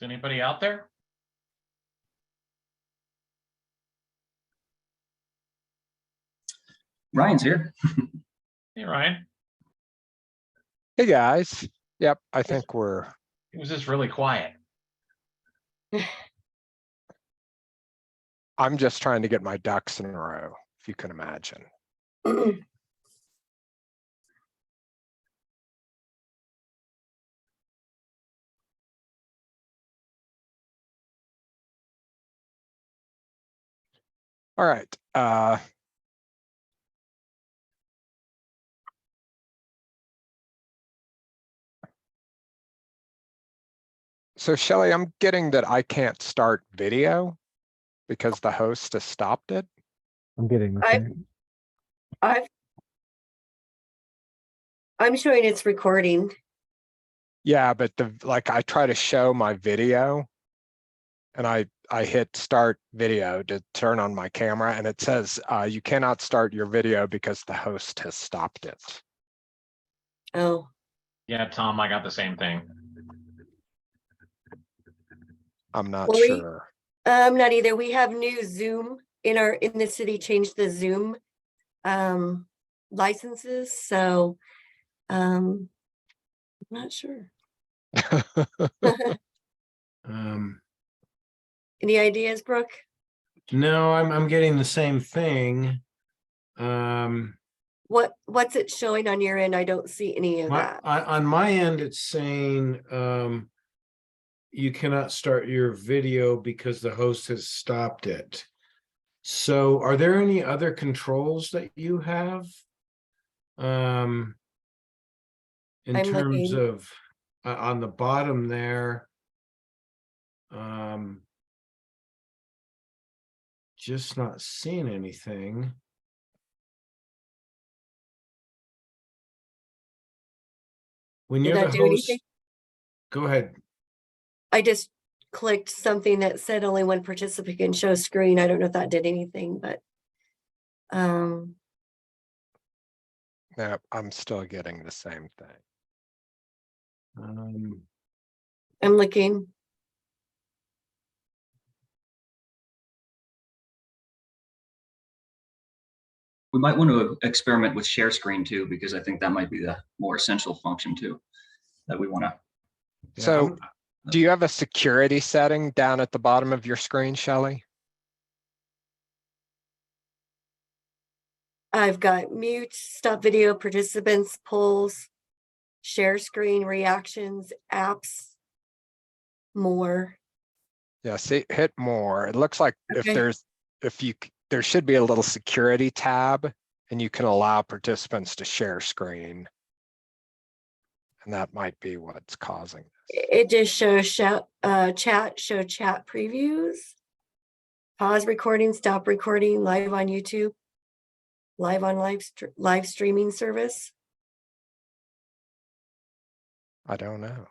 Is anybody out there? Ryan's here. Hey, Ryan. Hey guys. Yep, I think we're. It was just really quiet. I'm just trying to get my ducks in a row, if you can imagine. All right. So Shelley, I'm getting that I can't start video because the host has stopped it. I'm getting the same. I'm showing it's recording. Yeah, but I try to show my video and I hit start video to turn on my camera and it says you cannot start your video because the host has stopped it. Oh, Yeah, Tom, I got the same thing. I'm not Well, sure. not either. We have new Zoom in the city, changed the Zoom licenses, so I'm not sure. Any ideas, Brooke? No, I'm getting the same thing. What's it showing on your end? I don't see any of that. On my end, it's saying you cannot start your video because the host has stopped it. So are there any other controls that you have? In I'm terms looking. of on the bottom there, just not seeing anything. When Did you're that the do host, anything? go ahead. I just clicked something that said only one participant can show screen. I don't know if that did anything, but No, I'm still getting the same thing. I'm looking. We might want to experiment with share screen too, because I think that might be the more essential function too that we want to. Yeah, So do you have a security setting down at the bottom of your screen, Shelley? I've got mute, stop video, participants, polls, share screen, reactions, apps, more. Yeah, see, hit more. It looks like Okay. there should be a little security tab and you can allow participants to share screen. And that might be what's causing this. It just shows show chat previews, pause recording, stop recording, live on YouTube, live on live streaming service. I don't know.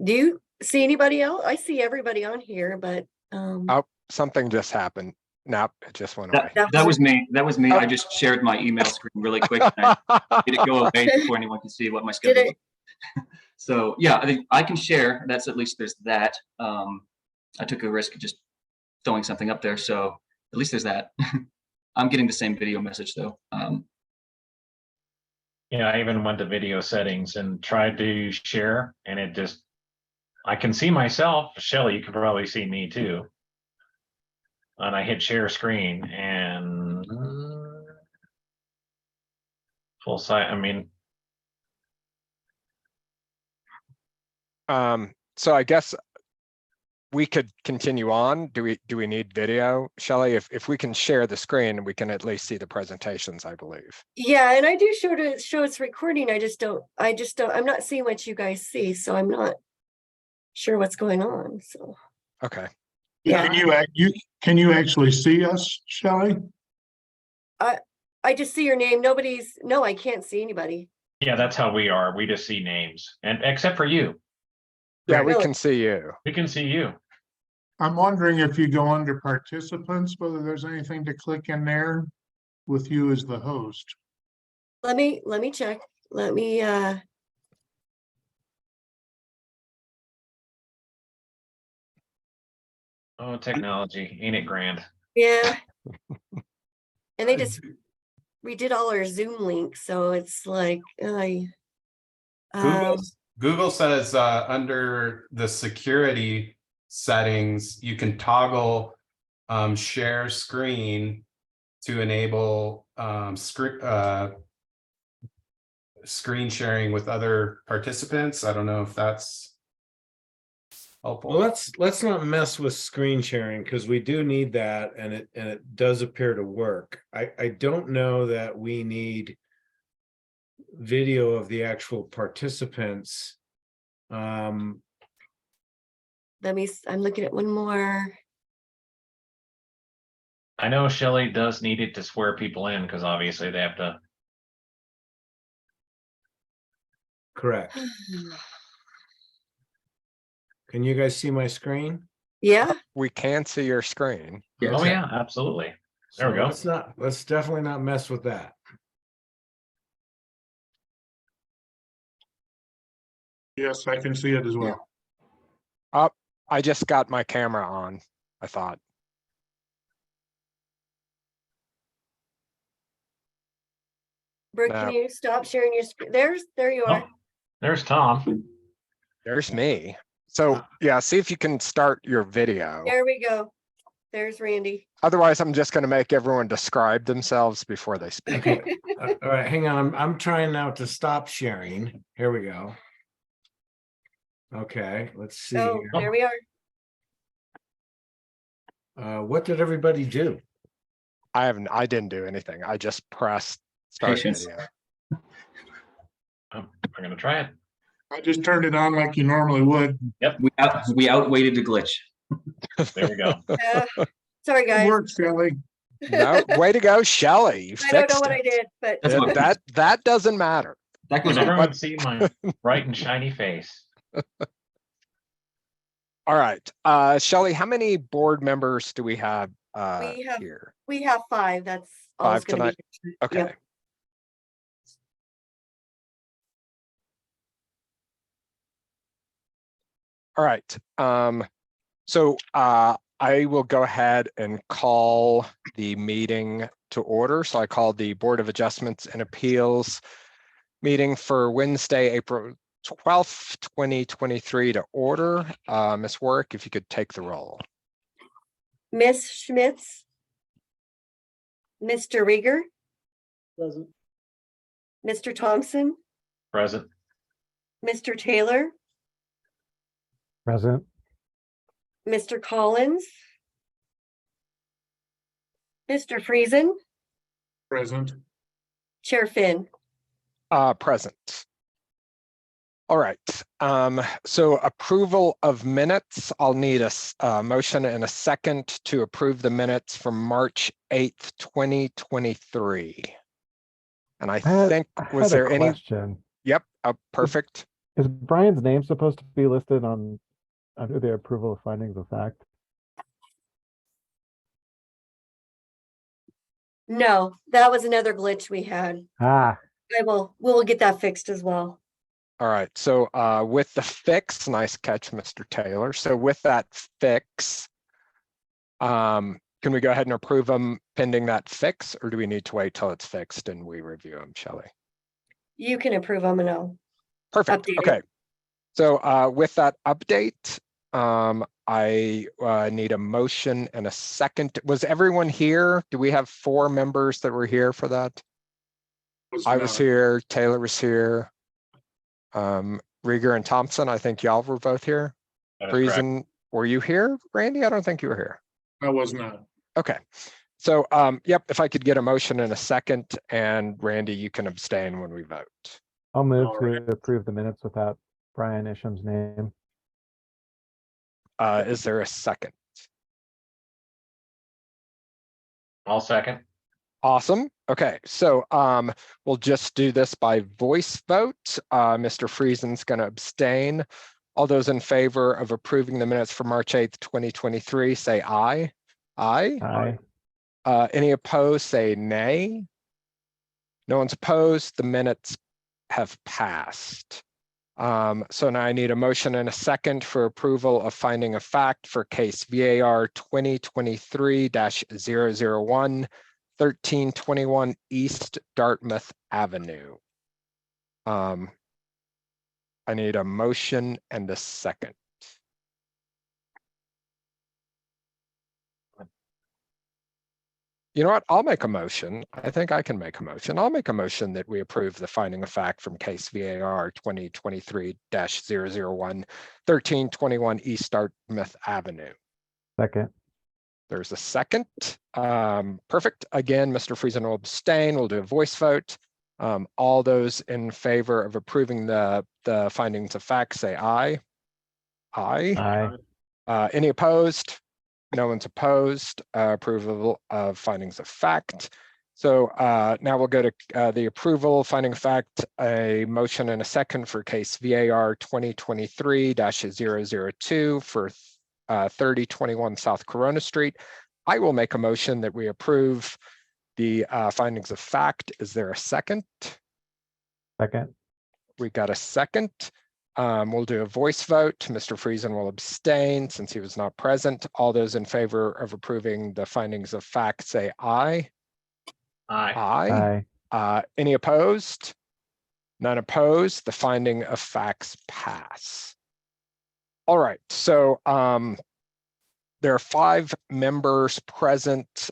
Do you see anybody else? I see everybody on here, but Oh, something just happened. Nope, it just went away. That was me. That was me. Oh. I just shared my email screen really quick. And I made it go away before anyone can see what my schedule did is. it? So yeah, I think I can share. That's at least there's that. I took a risk of just throwing something up there. So at least there's that. I'm getting the same video message though. Yeah, I even went to video settings and tried to share, and it just, I can see myself. Shelley, you can probably see me too. And I hit share screen and full sight. I mean, So I guess we could continue on. Do we need video, Shelley? If we can share the screen, we can at least see the presentations, I believe. Yeah, and I do show it's recording. I'm not seeing what you guys see, so I'm not sure what's going on. So Okay. yeah, Can you actually see us, Shelley? I just see your name. No, I can't see anybody. yeah, that's how we are. We just see names, and except for you, Yeah, we Really? can see you. we can see you. I'm wondering if you go under participants, whether there's anything to click in there with you as the host. Let me check. Let me Oh, technology, ain't it grand? Yeah. And they just redid all our Zoom links, so it's like, Google, um, Google says under the security settings, you can toggle share screen to enable screen sharing with other participants. I don't know if that's helpful. Well, let's not mess with screen sharing because we do need that, and it does appear to work. I don't know that we need video of the actual participants. I'm looking at one more. I know Shelley does need it to swear people in because obviously they have to. Correct. Can you guys see my screen? Yeah, We can see your screen. Yes. Oh, yeah, absolutely. There we go. Let's definitely not mess with that. Yes, I can see it as well. I just got my camera on, I thought. Brooke, No. can you stop sharing your screen? There you are. Oh, there's Tom. There's me. So yeah, see if you can start your video. There we go. There's Randy. Otherwise, I'm just going to make everyone describe themselves before they speak. Okay. All right, hang on. I'm trying now to stop sharing. Here we go. Okay, let's see. Oh, here. there we are. What did everybody do? I didn't do anything. I just pressed start Patience. video. I'm gonna try it. I just turned it on like you normally would. We outweighted the glitch. There we go. Sorry, Good guys. work, Sally. No, way to go, Shelley. You I don't know fixed what it. I did, but That's what- That doesn't matter. That goes Can on. everyone see my bright and shiny face? All right. Shelley, how many board members do we have We have- here? we have 5. That's all it's 5 gonna be. Okay. Yep. All right. So I will go ahead and call the meeting to order. So I called the Board of Adjustments and Appeals meeting for Wednesday, April 12th, 2023 to order. Ms. Warwick, if you could take the roll. Miss Schmitz. Mr. Rieger. Mr. Thompson. Present. Mr. Taylor. Present. Mr. Collins. Mr. Friesen. Present. Chair Finn. Present. All right. So approval of minutes. I'll need a motion and a second to approve the minutes from March 8th, 2023. And I think, was there any? Question. Yep, perfect. Is Brian's name supposed to be listed on under the approval of findings of fact? No, that was another glitch we had. Ah, We will get that fixed as well. All right, so with the fix, nice catch, Mr. Taylor. So with that fix, can we go ahead and approve them pending that fix, or do we need to wait till it's fixed and we review them, Shelley? You can approve them and I'll Perfect, update it. okay. So with that update, I need a motion and a second. Was everyone here? Do we have 4 members that were here for that? I was here, Taylor was here. Rieger and Thompson, I think y'all were both here. That is correct. Friesen, were you here, Randy? I don't think you were here. I was not. Okay, so yep, if I could get a motion in a second, and Randy, you can abstain when we vote. I'll move All to right. approve the minutes without Brian Isham's name. Is there a second? I'll second. Awesome. Okay, so we'll just do this by voice vote. Mr. Friesen's going to abstain. All those in favor of approving the minutes for March 8th, 2023, say aye. Aye. Aye. Any opposed, say nay. No one's opposed. The minutes have passed. So now I need a motion and a second for approval of finding of fact for case VAR 2023-001, 1321 East Dartmouth Avenue. I need a motion and a second. You know what? I'll make a motion. I think I can make a motion. I'll make a motion that we approve the finding of fact from case VAR 2023-001, 1321 East Dartmouth Avenue. Second. There's a second. Perfect. Again, Mr. Friesen will abstain. We'll do a voice vote. All those in favor of approving the findings of fact say aye. Aye. Aye. Any opposed? No one's opposed. Approval of findings of fact. So now we'll go to the approval finding of fact, a motion and a second for case VAR 2023-002 for 3021 South Corona Street. I will make a motion that we approve the findings of fact. Is there a second? Second. We got a second. We'll do a voice vote. Mr. Friesen will abstain since he was not present. All those in favor of approving the findings of fact say aye. Aye. Aye. Any opposed? None opposed. The finding of facts pass. All right, so there are 5 members present.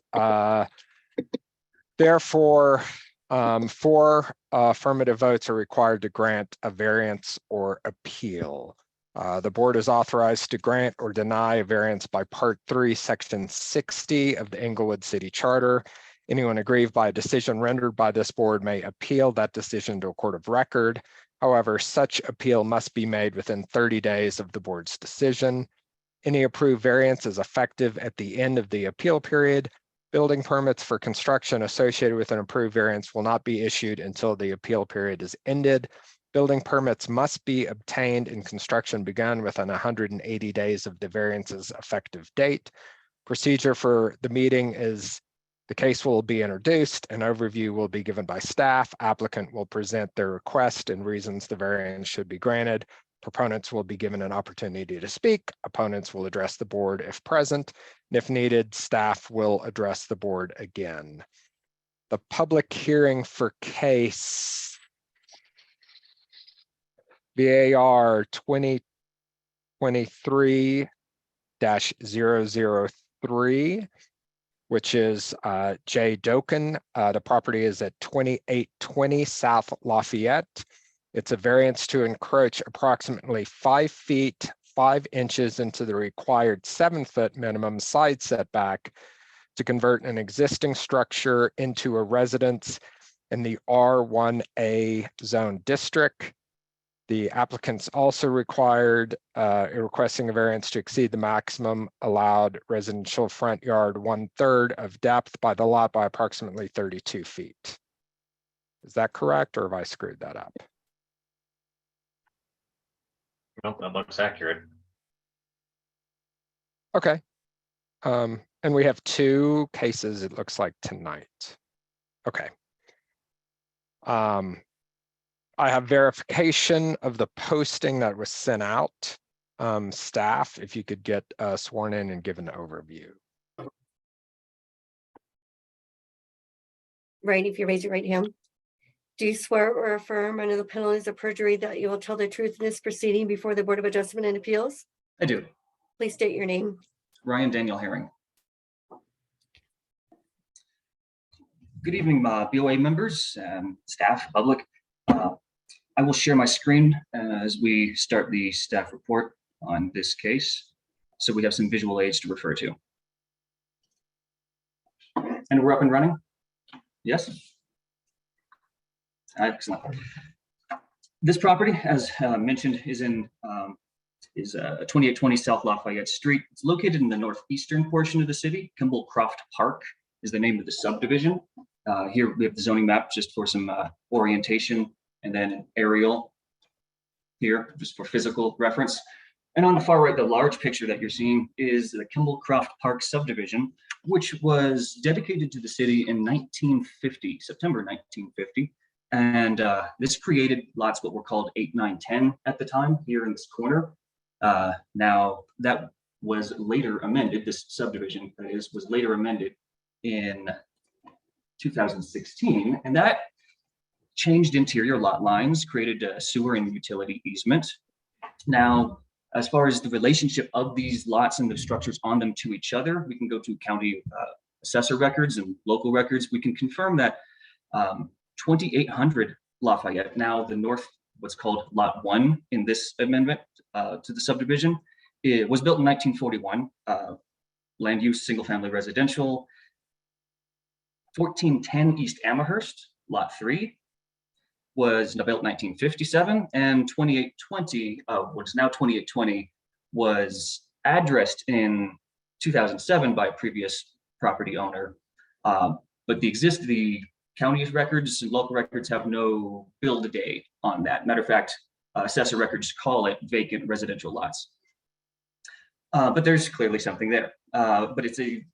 Therefore, 4 affirmative votes are required to grant a variance or appeal. The board is authorized to grant or deny a variance by Part 3, Section 60 of the Englewood City Charter. Anyone aggrieved by a decision rendered by this board may appeal that decision to a court of record. However, such appeal must be made within 30 days of the board's decision. Any approved variance is effective at the end of the appeal period. Building permits for construction associated with an approved variance will not be issued until the appeal period is ended. Building permits must be obtained and construction begun within 180 days of the variance's effective date. Procedure for the meeting is the case will be introduced, an overview will be given by staff, applicant will present their request and reasons the variance should be granted. Proponents will be given an opportunity to speak. Opponents will address the board if present. And if needed, staff will address the board again. The public hearing for case VAR 2023-003, which is J. Dokken. The property is at 2820 South Lafayette. It's a variance to encroach approximately 5 feet, 5 inches into the required 7-foot minimum side setback to convert an existing structure into a residence in the R1A zone district. The applicant's also required requesting a variance to exceed the maximum allowed residential front yard 1/3 of depth by the lot by approximately 32 feet. Is that correct, or have I screwed that up? Nope, that looks accurate. Okay. And we have 2 cases, it looks like, tonight. Okay. I have verification of the posting that was sent out. Staff, if you could get sworn in and give an overview. Right, if you raise your right hand. Do you swear or affirm under the penalties of perjury that you will tell the truth in this proceeding before the Board of Adjustment and Appeals? I do. Please state your name. Ryan Daniel Herring. Good evening, BOA members, staff, public. I will share my screen as we start the staff report on this case, so we have some visual aids to refer to. And we're up and running? Yes? Excellent. This property, as mentioned, is 2820 South Lafayette Street. It's located in the northeastern portion of the city. Kimball-Croft Park is the name of the subdivision. Here we have the zoning map just for some orientation, and then an aerial here just for physical reference. And on the far right, the large picture that you're seeing is the Kimball-Croft Park subdivision, which was dedicated to the city in 1950, September 1950. And this created lots what were called 8, 9, 10 at the time here in this corner. Now that was later amended, this subdivision that is, was later amended in 2016, and that changed interior lot lines, created a sewer and utility easement. Now, as far as the relationship of these lots and the structures on them to each other, we can go to county assessor records and local records. We can confirm that 2800 Lafayette, now the north, what's called Lot 1 in this amendment to the subdivision, it was built in 1941, land use, single family residential. 1410 East Amherst, Lot 3, was built in 1957, and 2820, which is now 2820, was addressed in 2007 by a previous property owner. But the county's records and local records have no build date on that. Matter of fact, assessor records call it vacant residential lots. But there's clearly something there. But it's a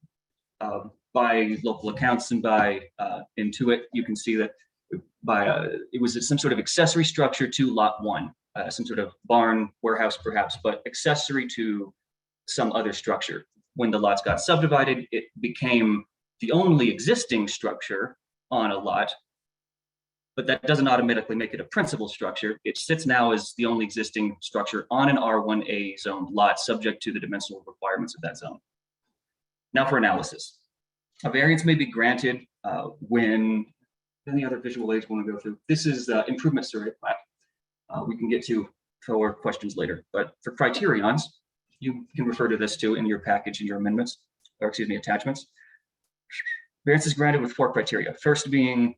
by local accounts and by Intuit, you can see that it was some sort of accessory structure to Lot 1, some sort of barn, warehouse perhaps, but accessory to some other structure. When the lots got subdivided, it became the only existing structure on a lot, but that doesn't automatically make it a principal structure. It sits now as the only existing structure on an R1A zoned lot, subject to the dimensional requirements of that zone. Now for analysis. A variance may be granted when any other visual aids want to go through. This is the improvement survey plat. We can get to for questions later, but for criterions, you can refer to this too in your package and your amendments, or excuse me, attachments. Variance is granted with 4 criteria. First being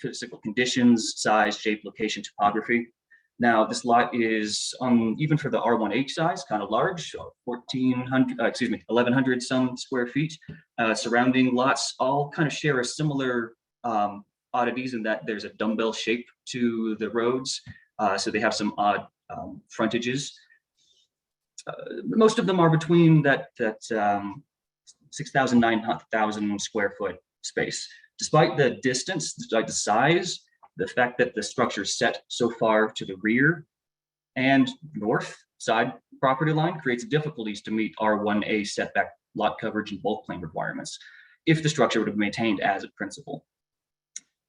physical conditions, size, shape, location, topography. Now this lot is even for the R1H size, kind of large, 1,100 some square feet. Surrounding lots all kind of share a similar oddities in that there's a dumbbell shape to the roads. So they have some odd frontages. Most of them are between that 6,000, 9,000 square foot space. Despite the distance, despite the size, the fact that the structure is set so far to the rear and north side property line creates difficulties to meet R1A setback lot coverage and bulk claim requirements if the structure would have been maintained as a principal.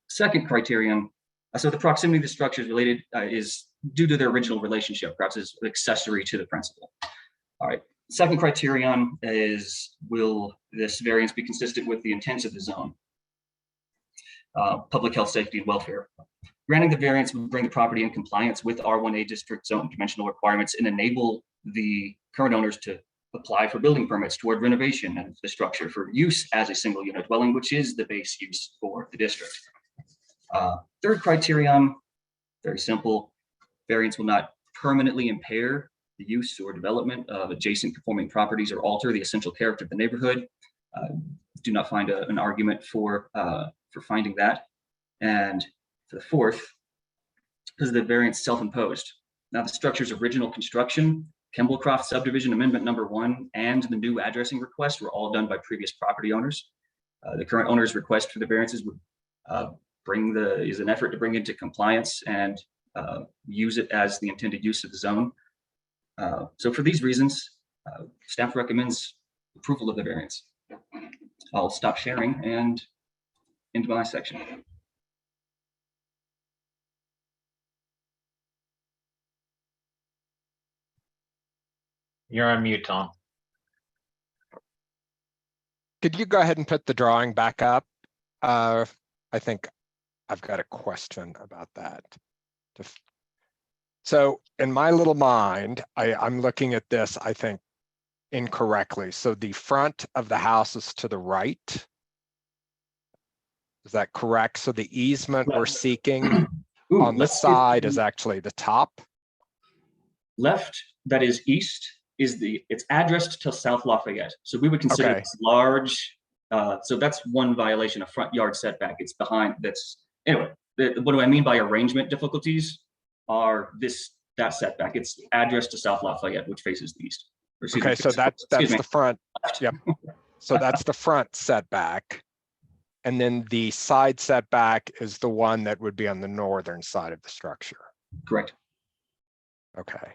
Second criterion, so the proximity of the structure is related is due to their original relationship, perhaps is accessory to the principal. All right. Second criterion is, will this variance be consistent with the intent of the zone? Public health, safety, and welfare. Granting the variance would bring the property in compliance with R1A district zone dimensional requirements and enable the current owners to apply for building permits toward renovation of the structure for use as a single unit dwelling, which is the base use for the district. Third criterion, very simple. Variance will not permanently impair the use or development of adjacent conforming properties or alter the essential character of the neighborhood. Do not find an argument for finding that. And for the fourth, because the variance self-imposed. Now the structure's original construction, Kimballcroft subdivision amendment number 1, and the new addressing request were all done by previous property owners. The current owner's request for the variances would is an effort to bring into compliance and use it as the intended use of the zone. So for these reasons, staff recommends approval of the variance. I'll stop sharing and into my section. You're on mute, Tom. Could you go ahead and put the drawing back up? I think I've got a question about that. So in my little mind, I'm looking at this, I think, incorrectly. So the front of the house is to the right. Is that correct? So the easement we're seeking on the side is actually the top? Left, that is east, it's addressed to South Lafayette. So we would consider Okay. this large. So that's one violation of front yard setback. It's behind anyway, what do I mean by arrangement difficulties are that setback. It's addressed to South Lafayette, which faces the east. Okay, so that's the front. Yep. So that's the front setback. And then the side setback is the one that would be on the northern side of the structure. Correct. Okay.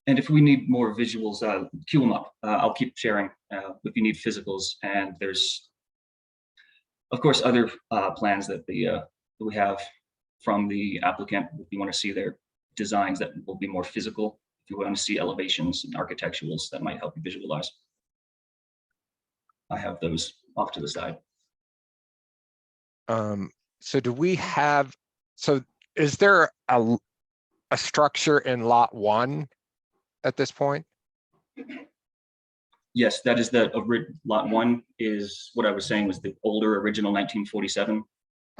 And if we need more visuals, queue them up. I'll keep sharing if you need physicals. And there's, of course, other plans that that we have from the applicant. If you want to see their designs that will be more physical, if you want to see elevations and architecturals that might help you visualize. I have those off to the side. So do we have, so is there a structure in lot 1 at this point? Yes, that is the lot 1 is what I was saying was the older original 1947.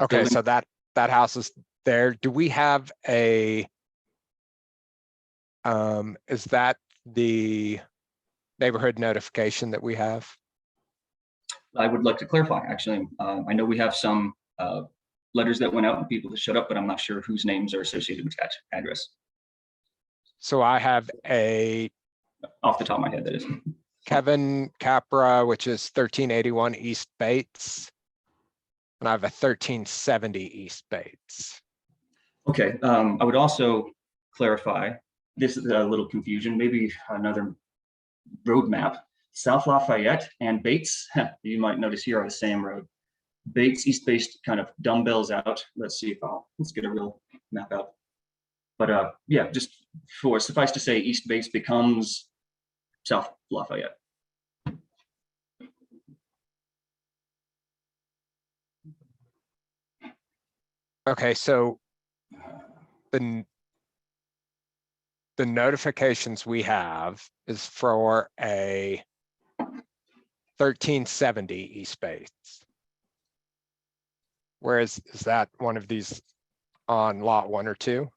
Okay, building. so that house is there. Do we have a, is that the neighborhood notification that we have? I would like to clarify, actually. I know we have some letters that went out and people that showed up, but I'm not sure whose names are associated with that address. So I have a Off the top of my head, that is. Kevin Capra, which is 1381 East Bates. And I have a 1370 East Bates. Okay, I would also clarify, this is a little confusion, maybe another roadmap. South Lafayette and Bates, you might notice here are the same road. Bates, East Bates kind of dumbbells out. Let's see if let's get a real map out. But yeah, just for suffice to say, East Bates becomes South Lafayette. Okay, so the notifications we have is for a 1370 East Bates. Whereas, is that one of these on lot 1 or 2?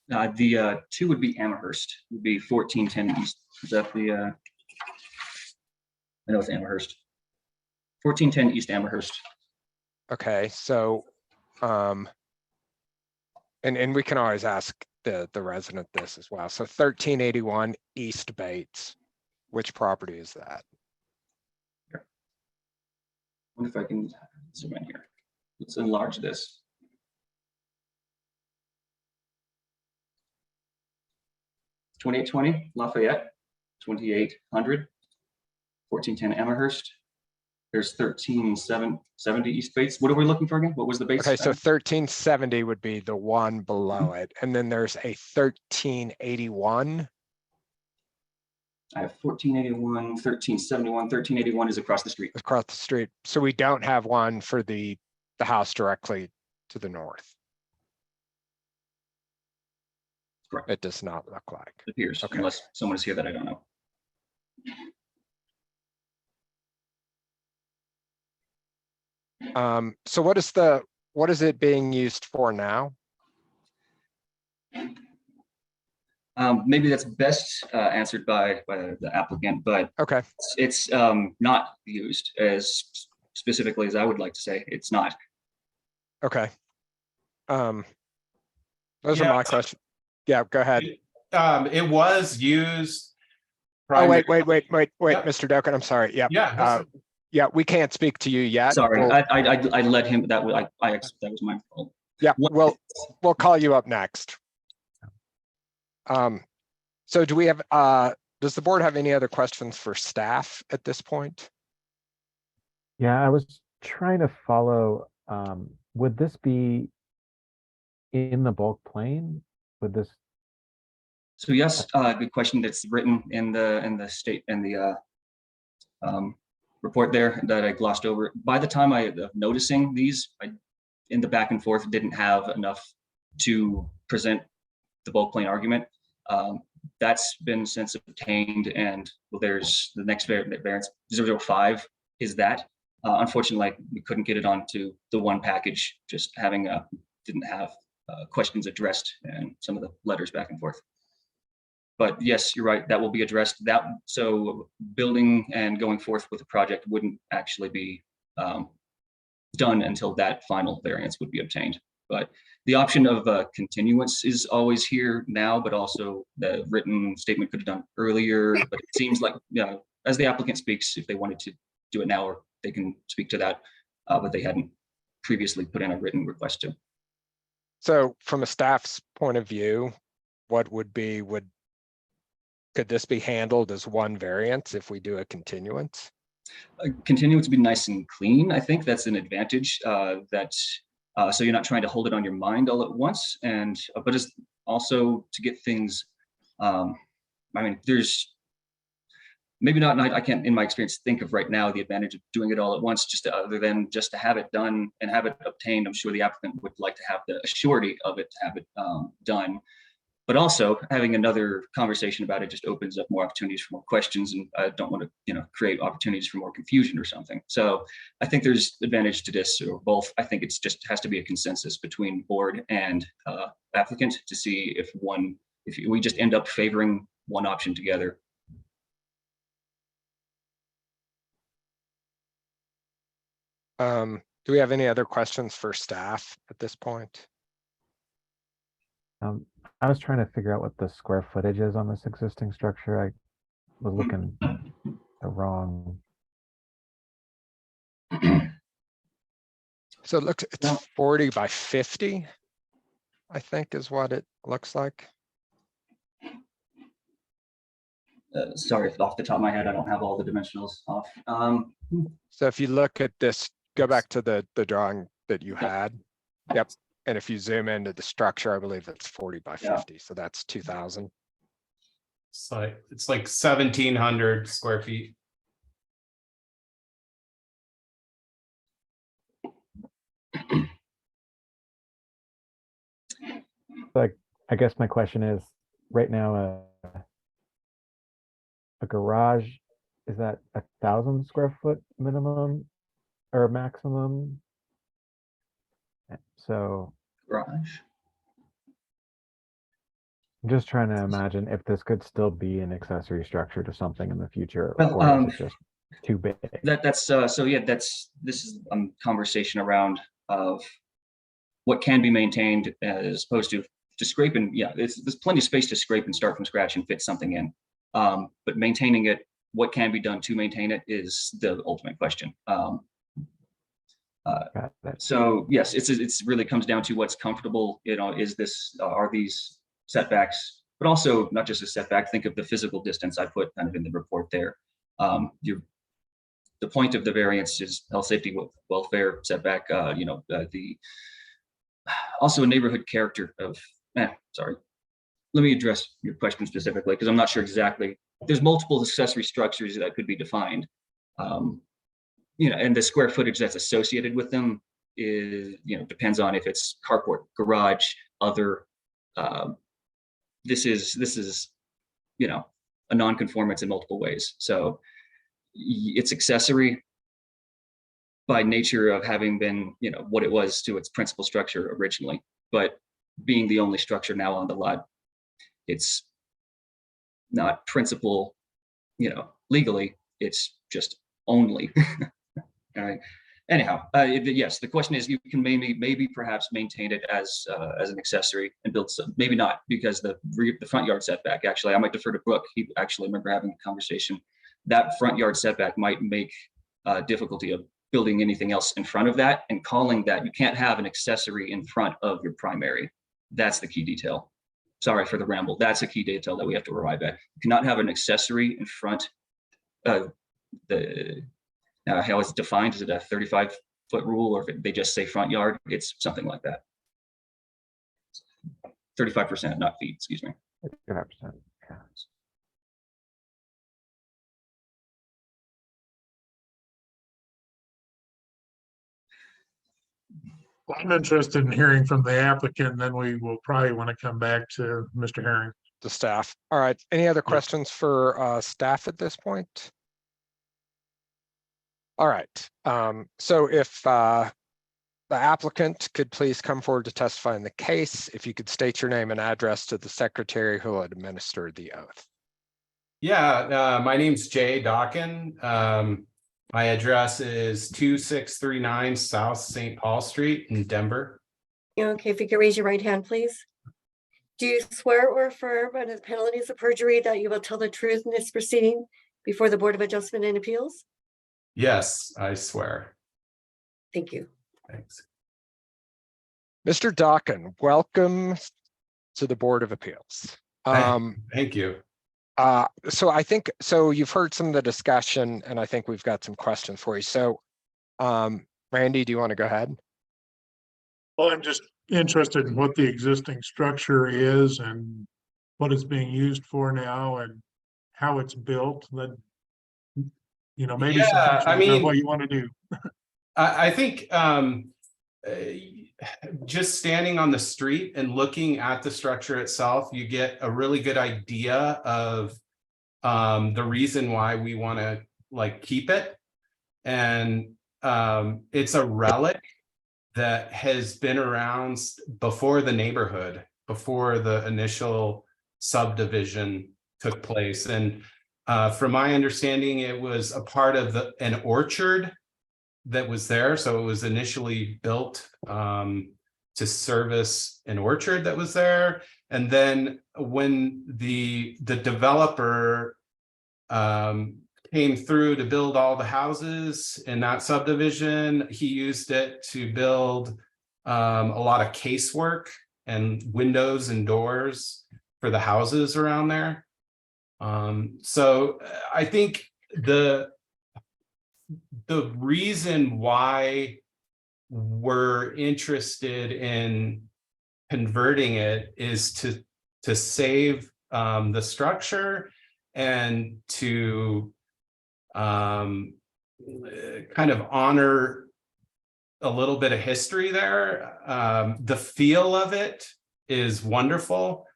The 2 would be Amherst, would be 1410 East. Is that the, I know it's Amherst. 1410 East Amherst. Okay, so, and we can always ask the resident this as well. So 1381 East Bates, which property is that? I wonder if I can zoom in here. Let's enlarge this. (2820) Lafayette, 2800, 1410 Amherst. There's 1370 East Bates. What are we looking for again? What was the base? Okay, so 1370 would be the one below it, and then there's a 1381. I have 1481, 1371, 1381 is across the street. Across the street. So we don't have one for the house directly to the north. Correct. It does not look like. It appears, Okay. unless someone is here that I don't know. So what is it being used for now? Maybe that's best answered by the applicant, but Okay, it's not used as specifically as I would like to say. It's not. okay. Those are Yeah, my questions. Yeah, go ahead. It was used. Oh, wait, primary- Yep. Mr. Dokken, I'm sorry. Yeah. Yeah, that's- Yeah, we can't speak to you yet. Sorry, We'll- I let him. That was that was my fault. Yeah, What- we'll call you up next. So do we have, does the board have any other questions for staff at this point? Yeah, I was trying to follow, would this be in the bulk plane? Would this, So yes, good question. That's written in the state and the report there that I glossed over. By the time I noticing these, I in the back and forth didn't have enough to present the bulk plane argument. That's been since obtained, and well, there's the next variance 005 is that. Unfortunately, we couldn't get it onto the one package, just having didn't have questions addressed and some of the letters back and forth. But yes, you're right, that will be addressed. That so building and going forth with the project wouldn't actually be done until that final variance would be obtained. But the option of continuance is always here now, but also the written statement could have done earlier. But it seems like as the applicant speaks, if they wanted to do it now, or they can speak to that, but they hadn't previously put in a written request to. So from a staff's point of view, what could this be handled as one variance if we do a continuance? Continuance would be nice and clean. I think that's an advantage, so you're not trying to hold it on your mind all at once, and but it's also to get things. I mean, there's maybe not. I can't, in my experience, think of right now the advantage of doing it all at once, just other than just to have it done and have it obtained. I'm sure the applicant would like to have the surety of it, to have it done. But also having another conversation about it just opens up more opportunities for more questions, and I don't want to, create opportunities for more confusion or something. So I think there's advantage to this, or both. I think it's just has to be a consensus between board and applicant to see if we just end up favoring one option together. Do we have any other questions for staff at this point? I was trying to figure out what the square footage is on this existing structure. I was looking the wrong. So it looks, it's 40 by 50, I think is what it looks like. Sorry, off the top of my head, I don't have all the dimensionals off. So if you look at this, go back to the drawing that you had. Yep. And if you zoom into the structure, I believe it's 40 by 50. So that's 2,000. It's like 1,700 square feet. Like, I guess my question is, right now, a garage, is that 1,000 square foot minimum or maximum? So Garage. I'm just trying to imagine if this could still be an accessory structure to something in the future, Well, or is it just too big? This is a conversation around of what can be maintained as opposed to scraping. Yeah, there's plenty of space to scrape and start from scratch and fit something in. But maintaining it, what can be done to maintain it is the ultimate question. So yes, it's really comes down to what's comfortable. Are these setbacks, but also not just a setback. Think of the physical distance I put kind of in the report there. The point of the variance is health, safety, welfare, setback. Also a neighborhood character of. Sorry. Let me address your question specifically, because I'm not sure exactly. There's multiple accessory structures that could be defined. And the square footage that's associated with them is, depends on if it's carport, garage, other. This is, a non-conformance in multiple ways. So it's accessory by nature of having been, what it was to its principal structure originally, but being the only structure now on the lot, it's not principal, legally, it's just only. All right. Anyhow, yes, the question is, you can maybe perhaps maintain it as an accessory and build some, maybe not, because the front yard setback, actually, I might defer to Brooke. He actually remember having a conversation. That front yard setback might make difficulty of building anything else in front of that, and calling that you can't have an accessory in front of your primary. That's the key detail. Sorry for the ramble. That's a key detail that we have to arrive at. You cannot have an accessory in front of how it's defined. Is it a 35-foot rule, or if they just say front yard? It's something like that. 35%, not feet, excuse me. 35%. Yeah. I'm interested in hearing from the applicant, and then we will probably want to come back to Mr. Herring. The staff. All right. Any other questions for staff at this point? All right. So if the applicant could please come forward to testify in the case, if you could state your name and address to the secretary who will administer the oath. Yeah, my name's Jay Dokken. My address is 2639 South St. Paul Street in Denver. Okay, if you could raise your right hand, please. Do you swear or affirm under the penalties of perjury that you will tell the truth in this proceeding, before the Board of Adjustment and Appeals? Yes, I swear. Thank you. Thanks. Mr. Dokken, welcome to the Board of Appeals. Thank you. So I think, so you've heard some of the discussion, and I think we've got some questions for you. So, Randy, do you want to go ahead? Well, I'm just interested in what the existing structure is and what it's being used for now and how it's built. That, maybe some Yeah, questions about what you want to do. I think just standing on the street and looking at the structure itself, you get a really good idea of the reason why we want to keep it. And it's a relic that has been around before the neighborhood, before the initial subdivision took place. And from my understanding, it was a part of an orchard that was there. So it was initially built to service an orchard that was there. And then when the developer came through to build all the houses in that subdivision, he used it to build a lot of casework and windows and doors for the houses around there. So I think the reason why we're interested in converting it is to save the structure and to kind of honor a little bit of history there. The feel of it is wonderful.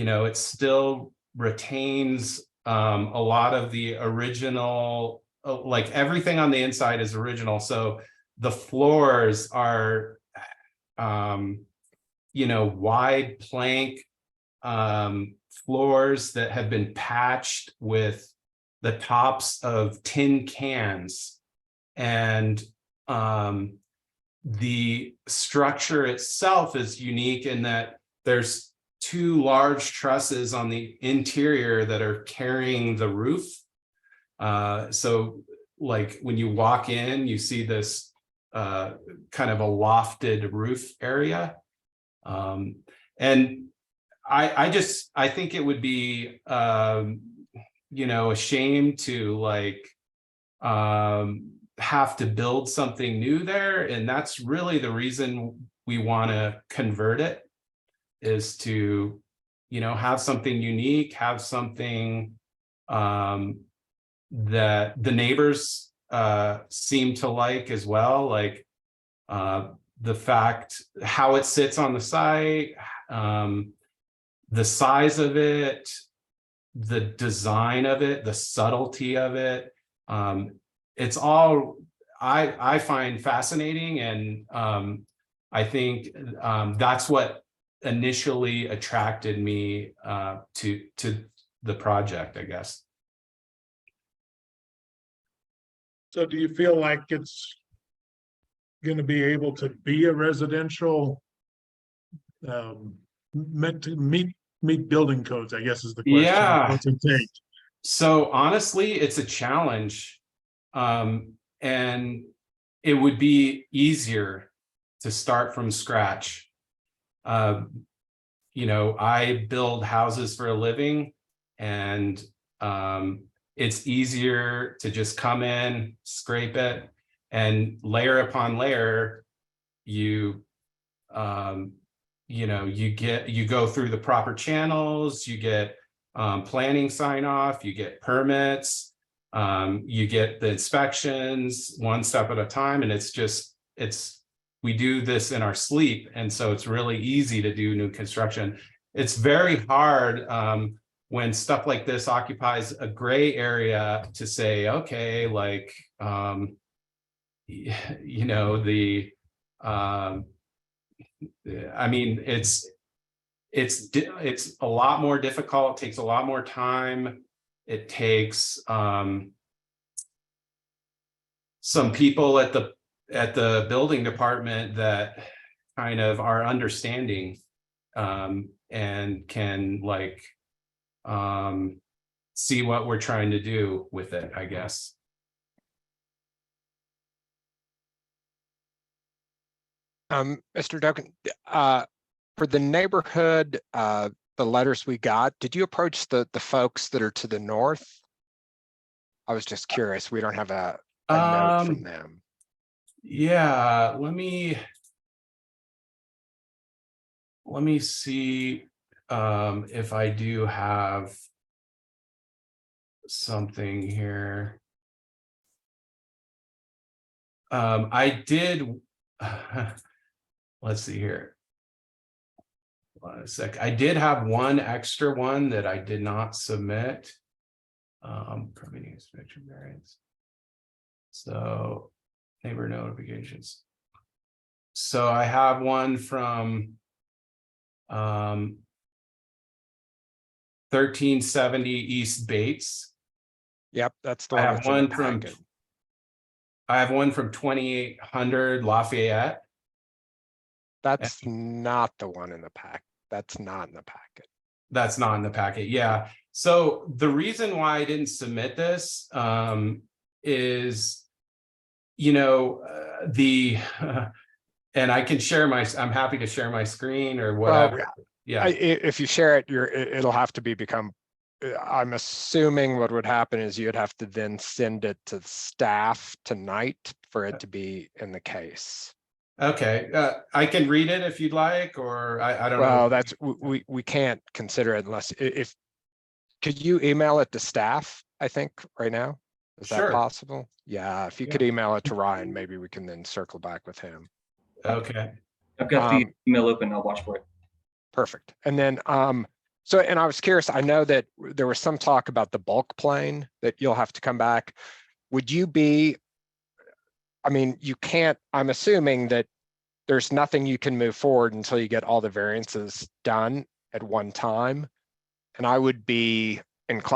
It still retains a lot of the original, everything on the inside is original. So the floors are, wide plank floors that have been patched with the tops of tin cans. And the structure itself is unique in that there's two large trusses on the interior that are carrying the roof. So when you walk in, you see this kind of a lofted roof area. And I think it would be, a shame to have to build something new there. And that's really the reason we want to convert it, is to, have something unique, have something that the neighbors seem to like as well. The fact how it sits on the site, the size of it, the design of it, the subtlety of it. It's all I find fascinating. And I think that's what initially attracted me to the project, I guess. So do you feel like it's going to be able to be a residential, meant to meet building codes, I guess is the question. Yeah. What's it take? So honestly, it's a challenge. And it would be easier to start from scratch. I build houses for a living, and it's easier to just come in, scrape it, and layer upon layer, you go through the proper channels, you get planning sign off, you get permits, you get the inspections one step at a time. And we do this in our sleep. And so it's really easy to do new construction. It's very hard when stuff like this occupies a gray area to say, okay, it's a lot more difficult, it takes a lot more time. It takes some people at the building department that kind of are understanding and can see what we're trying to do with it, I guess. Mr. Dokken, for the neighborhood, the letters we got, did you approach the folks that are to the north? I was just curious. We don't have a note from them. Yeah, let me see if I do have something here. I did. Let's see here. Hold on a sec. I did have one extra one that I did not submit. Permitting inspection variance. So neighbor notifications. So I have one from 1370 East Bates. Yep, that's the I one have that's in the one from packet. I have one from 2800 Lafayette. That's not the one in the pack. That's not in the packet. That's not in the packet. Yeah. So the reason why I didn't submit this is, you know, and I can share I'm happy to share my screen or whatever. Well, yeah. If you share it, it'll have to become, I'm assuming what would happen is you'd have to then send it to staff tonight for it to be in the case. Okay. I can read it if you'd like, or I don't know. Well, that's, we can't consider it unless, could you email it to staff, I think, right now? Is that Sure. possible? Yeah, if you could email it to Ryan, maybe we can then circle back with him. Okay. I've got the email open. I'll watch for it. Perfect. And then, so, and I was curious, I know that there was some talk about the bulk plane that you'll have to come back. Would you be, I mean, you can't, I'm assuming that there's nothing you can move forward until you get all the variances done at one time. And I would be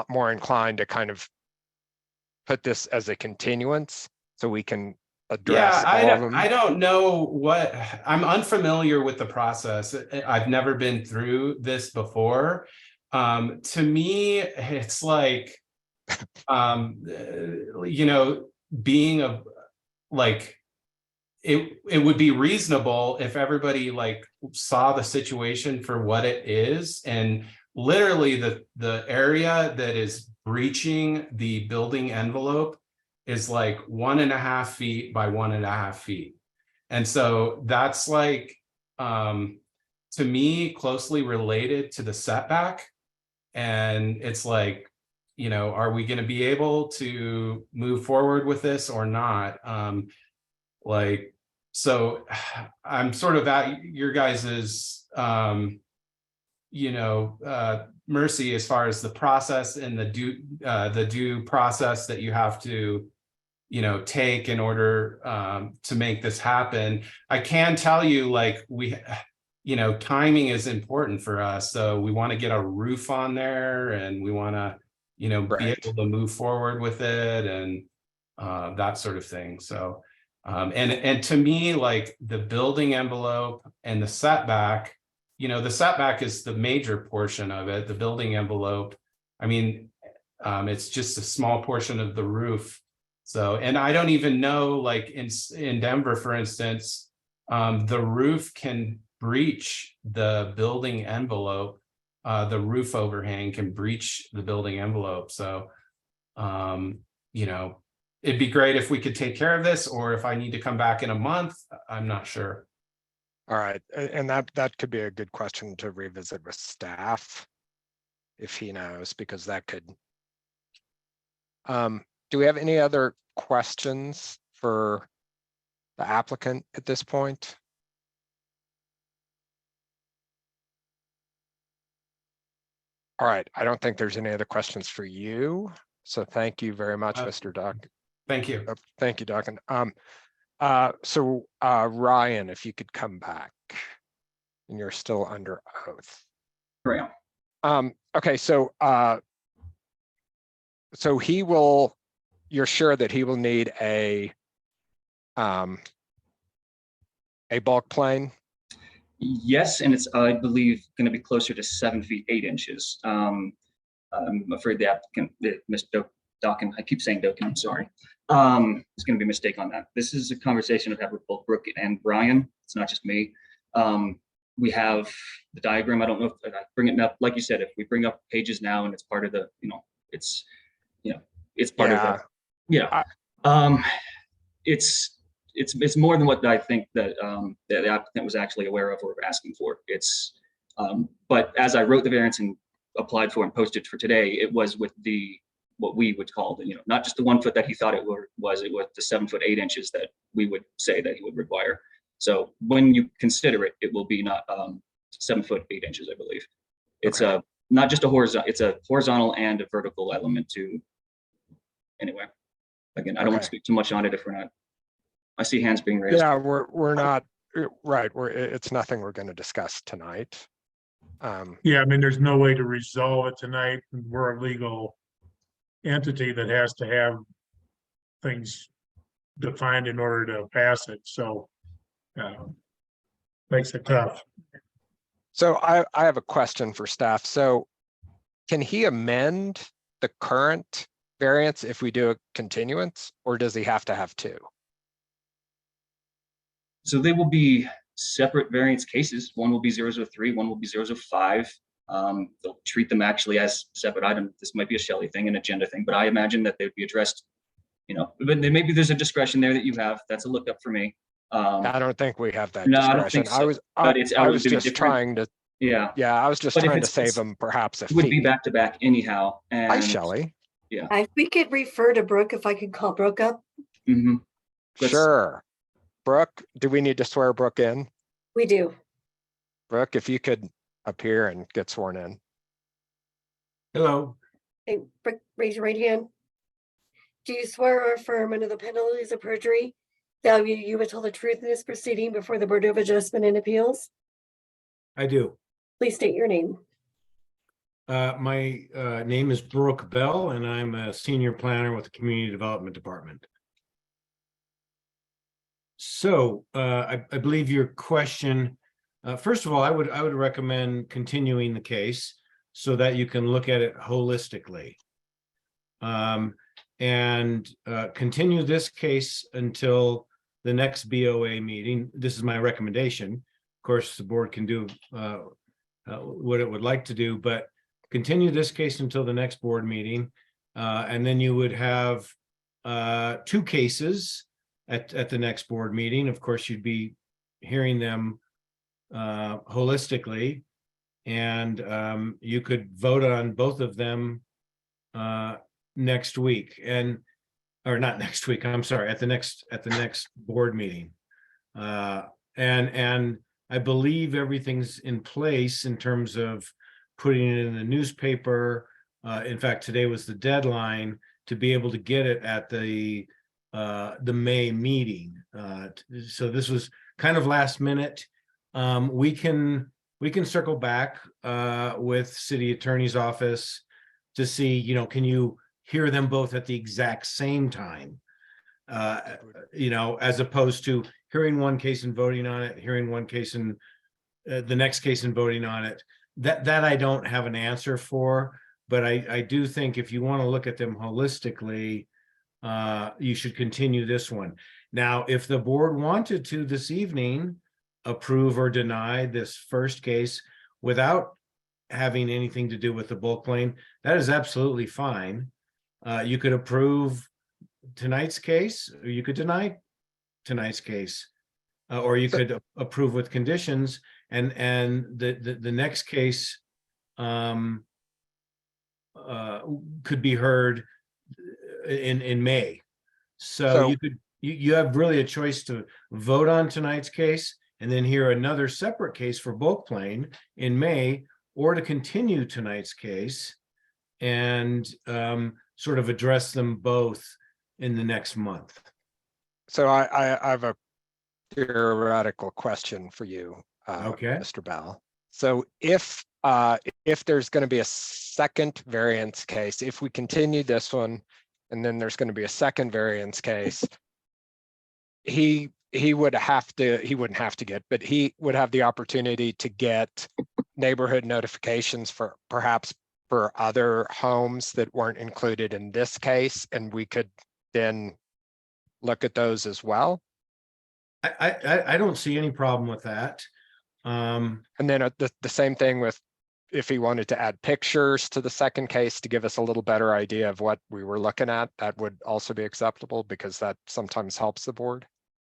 more inclined to kind of put this as a continuance so we can address all of them. I don't know what, I'm unfamiliar with the process. I've never been through this before. To me, it's like, you know, being a, like, it would be reasonable if everybody like saw the situation for what it is, and literally the area that is breaching the building envelope is like 1.5 feet by 1.5 feet. And so that's like, to me, closely related to the setback. And it's like, you know, are we going to be able to move forward with this or not? Like, so I'm sort of at your guys's, you know, mercy as far as the process and the due process that you have to, you know, take in order to make this happen. I can tell you, like, you know, timing is important for us. So we want to get a roof on there, and we want to, you know, be able to move forward with it, and that sort of thing. So, and to me, like, the building envelope and the setback, you know, the setback is the major portion of it. The building envelope, I mean, it's just a small portion of the roof. So, and I don't even know, like in Denver, for instance, the roof can breach the building envelope. The roof overhang can breach the building envelope. So, you know, it'd be great if we could take care of this, or if I need to come back in a month, I'm not sure. All right, and that could be a good question to revisit with staff, if he knows, because that could. Do we have any other questions for the applicant at this point? All right, I don't think there's any other questions for you. So thank you very much, Mr. Dokken. Thank you. Thank you, Dokken. So Ryan, if you could come back, and you're still under oath. Right. Okay, so he will, you're sure that he will need a bulk plane? Yes, and it's, I believe, going to be closer to 7 feet 8 inches. I'm afraid the applicant, Ms. Dokken, I keep saying Dokken, I'm sorry. It's going to be a mistake on that. This is a conversation I've had with both Brooke and Brian. It's not just me. We have the diagram. I don't know if I bring it up, like you said, if we bring up pages now and it's part of the, it's part of the, it's more than what I think that the applicant was actually aware of or asking for. But as I wrote the variance and applied for and posted for today, it was with what we would call not just the 1 foot that he thought it was the 7 foot 8 inches that we would say that he would require. So when you consider it, it will be not 7 foot 8 inches, I believe. It's not just a horizontal, it's a horizontal and a vertical element to, anyway. Again, I don't want to speak too much on it if we're not, I see hands being raised. Yeah, we're not, right, it's nothing we're going to discuss tonight. Yeah, I mean, there's no way to resolve it tonight. We're a legal entity that has to have things defined in order to pass it. So makes it tough. So I have a question for staff. So can he amend the current variance if we do a continuance, or does he have to have two? So they will be separate variance cases. One will be 003, one will be 005. They'll treat them actually as separate items. This might be a Shelley thing, an agenda thing, but I imagine that they would be addressed, but maybe there's a discretion there that you have. That's a lookup for me. I don't think we have that No, discretion. I don't think so, I was just trying to, yeah, I was just But if trying to it's- save him perhaps a it would be fee. back to back anyhow. And Hi, Shelley. If we could refer to Brooke, if I could call Brooke up, mhm. Let's- Sure. Brooke, do we need to swear Brooke in? we do. Brooke, if you could appear and get sworn in. Hello. Hey, Brooke, raise your right hand. Do you swear or affirm under the penalties of perjury that you would tell the truth in this proceeding before the Board of Adjustment and Appeals? I do. Please state your name. My name is Brooke Bell, and I'm a senior planner with the Community Development Department. So I believe your question, first of all, I would recommend continuing the case so that you can look at it holistically. And continue this case until the next BOA meeting. This is my recommendation. Of course, the board can do what it would like to do, but continue this case until the next board meeting. And then you would have two cases at the next board meeting. Of course, you'd be hearing them holistically, and you could vote on both of them next week, or not next week, I'm sorry, at the next board meeting. And I believe everything's in place in terms of putting it in the newspaper. In fact, today was the deadline to be able to get it at the May meeting. So this was kind of last minute. We can circle back with city attorney's office to see, can you hear them both at the exact same time? As opposed to hearing one case and voting on it, hearing one case and the next case and voting on it. That I don't have an answer for, but I do think if you want to look at them holistically, you should continue this one. Now, if the board wanted to this evening approve or deny this first case without having anything to do with the bulk claim, that is absolutely fine. You could approve tonight's case, or you could deny tonight's case, or you could approve with conditions, and the next case could be heard in May. So you have really a choice to vote on tonight's case and then hear another separate case for bulk claim in May, or to continue tonight's case and sort of address them both in the next month. So I have a theoretical question for you, Okay. Mr. Bell. So if there's going to be a second variance case, if we continue this one, and then there's going to be a second variance case, he wouldn't have to get, but he would have the opportunity to get neighborhood notifications for perhaps for other homes that weren't included in this case, and we could then look at those as well. I don't see any problem with that. And then the same thing with if he wanted to add pictures to the second case to give us a little better idea of what we were looking at, that would also be acceptable because that sometimes helps the board.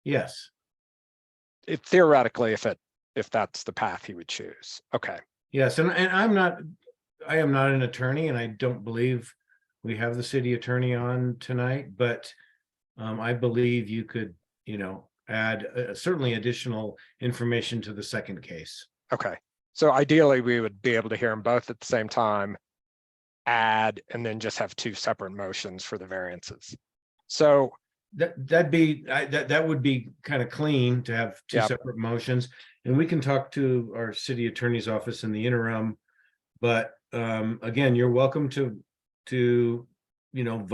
Yes, It theoretically, if that's the path he would choose. Okay. yes, and I am not an attorney, and I don't believe we have the city attorney on tonight, but I believe you could, add certainly additional information to the second case. Okay. So ideally, we would be able to hear them both at the same time, add, and then just have two separate motions for the variances. So That would be kind of clean to have two Yep. separate motions, and we can talk to our city attorney's office in the interim. But again, you're welcome to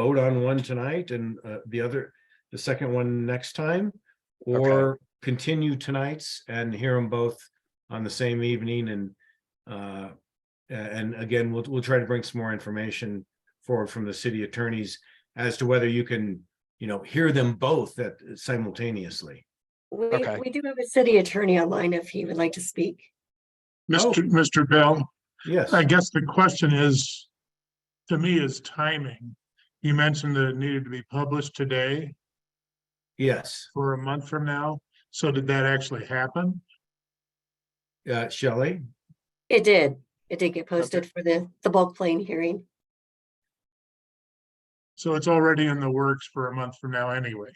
vote on one tonight and the second one next time, or continue tonight's and hear them both on the same evening. And again, we'll try to bring some more information forward from the city attorneys as to whether you can hear them both simultaneously. Okay. We do have a city attorney online if he would like to speak. Mr. Bell, Yes, I guess the question is, to me, is timing. You mentioned that it needed to be published today yes. for a month from now. So did that actually happen? Shelley? It did get posted for the bulk plane hearing. So it's already in the works for a month from now anyway.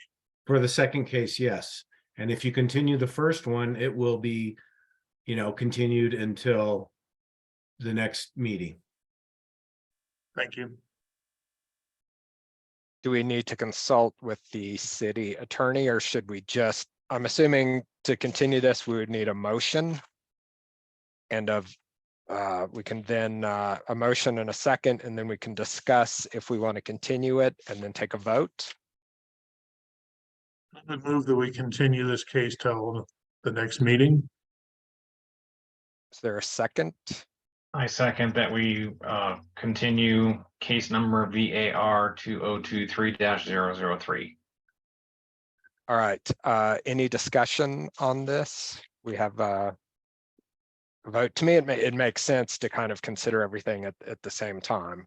For the second case, yes. And if you continue the first one, it will be, continued until the next meeting. Thank you. do we need to consult with the city attorney, or should we just, I'm assuming to continue this, we would need a motion. And we can then, a motion and a second, and then we can discuss if we want to continue it and then take a vote. I would move that we continue this case till the next meeting. Is there a second? I second that we continue case number VAR2023-003. All right, any discussion on this? We have a vote. To me, it makes sense to kind of consider everything at the same time.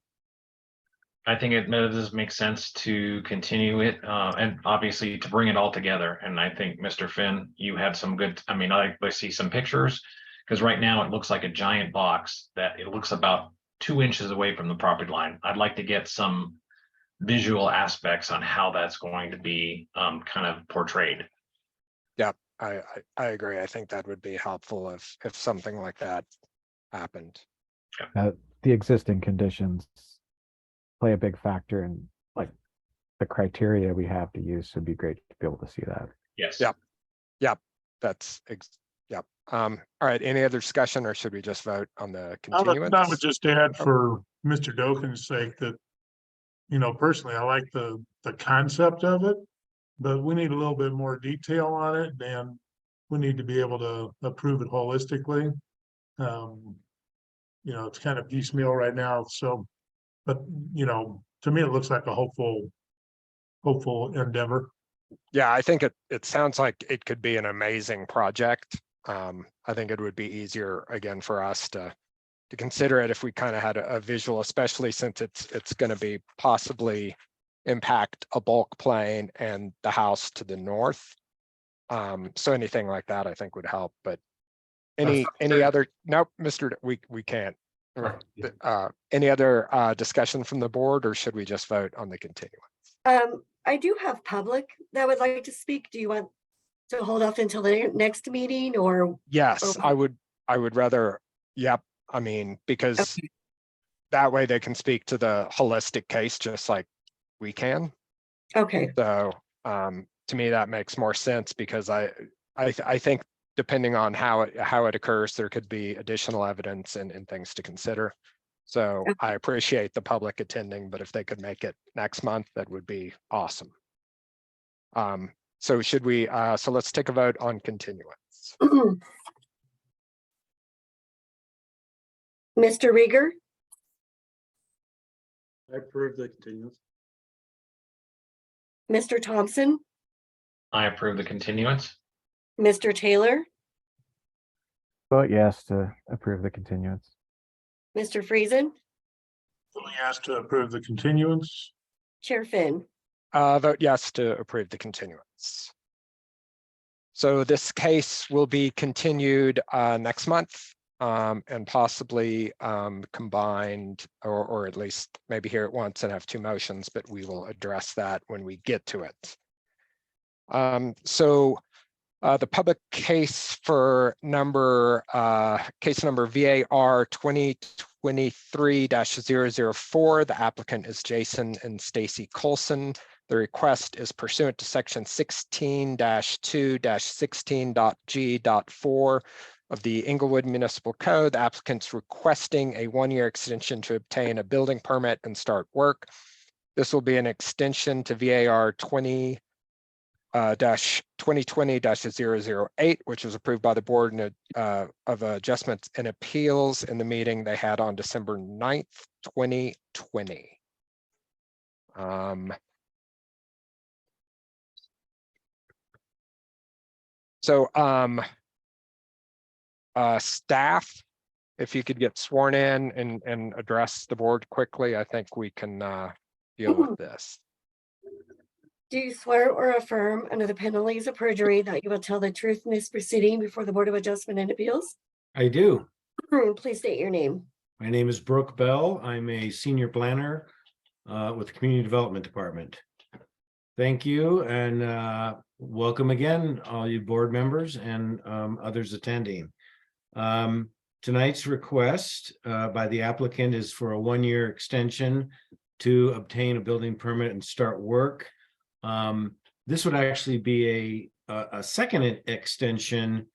I think it does make sense to continue it and obviously to bring it all together. And I think, Mr. Finn, you had some good, I see some pictures, because right now it looks like a giant box that it looks about 2 inches away from the property line. I'd like to get some visual aspects on how that's going to be kind of portrayed. Yep, I agree. I think that would be helpful if something like that happened. The existing conditions play a big factor in like the criteria we have to use. So it'd be great to be able to see that. Yes. Yep. Yep. Yep. All right. Any other discussion, or should we just vote on the continuance? I would just add for Mr. Dokken's sake that, personally, I like the concept of it, but we need a little bit more detail on it, and we need to be able to approve it holistically. It's kind of piecemeal right now. So, but, to me, it looks like a hopeful endeavor. Yeah, I think it sounds like it could be an amazing project. I think it would be easier again for us to consider it if we kind of had a visual, especially since it's going to be possibly impact a bulk plane and the house to the north. So anything like that I think would help. But any other, nope, we can't. Any other discussion from the board, or should we just vote on the continuance? I do have public that would like to speak. Do you want to hold off until the next meeting, or? Yes, I would rather, yep. Because Okay. that way they can speak to the holistic case just like we can. Okay, So to me, that makes more sense, because I think depending on how it occurs, there could be additional evidence and things to consider. So Okay. I appreciate the public attending, but if they could make it next month, that would be awesome. So should we, so let's take a vote on continuance. Mr. Rieger, I approve the continuance. Mr. Thompson, I approve the continuance. Mr. Taylor, Vote yes to approve the continuance. Mr. Friesen, Fully asked to approve the continuance. Chair Finn. Vote yes to approve the continuance. So this case will be continued next month and possibly combined or at least maybe hear it once and have two motions, but we will address that when we get to it. The public case for case number VAR 2023-004, the applicant is Jason and Stacey Colson. The request is pursuant to section 16-2-16.g.4 of the Englewood Municipal Code. The applicant's requesting a one-year extension to obtain a building permit and start work. This will be an extension to VAR 2020-008, which was approved by the Board of Adjustments and Appeals in the meeting they had on December 9th, 2020. Staff, if you could get sworn in and address the board quickly, I think we can deal with this. Do you swear or affirm under the penalties of perjury that you will tell the truth in this proceeding before the Board of Adjustment and Appeals? I do. Please state your name. My name is Brooke Bell. I'm a senior planner with the Community Development Department. Thank you and welcome again, all you board members and others attending. Tonight's request by the applicant is for a one-year extension to obtain a building permit and start work. This would actually be a second extension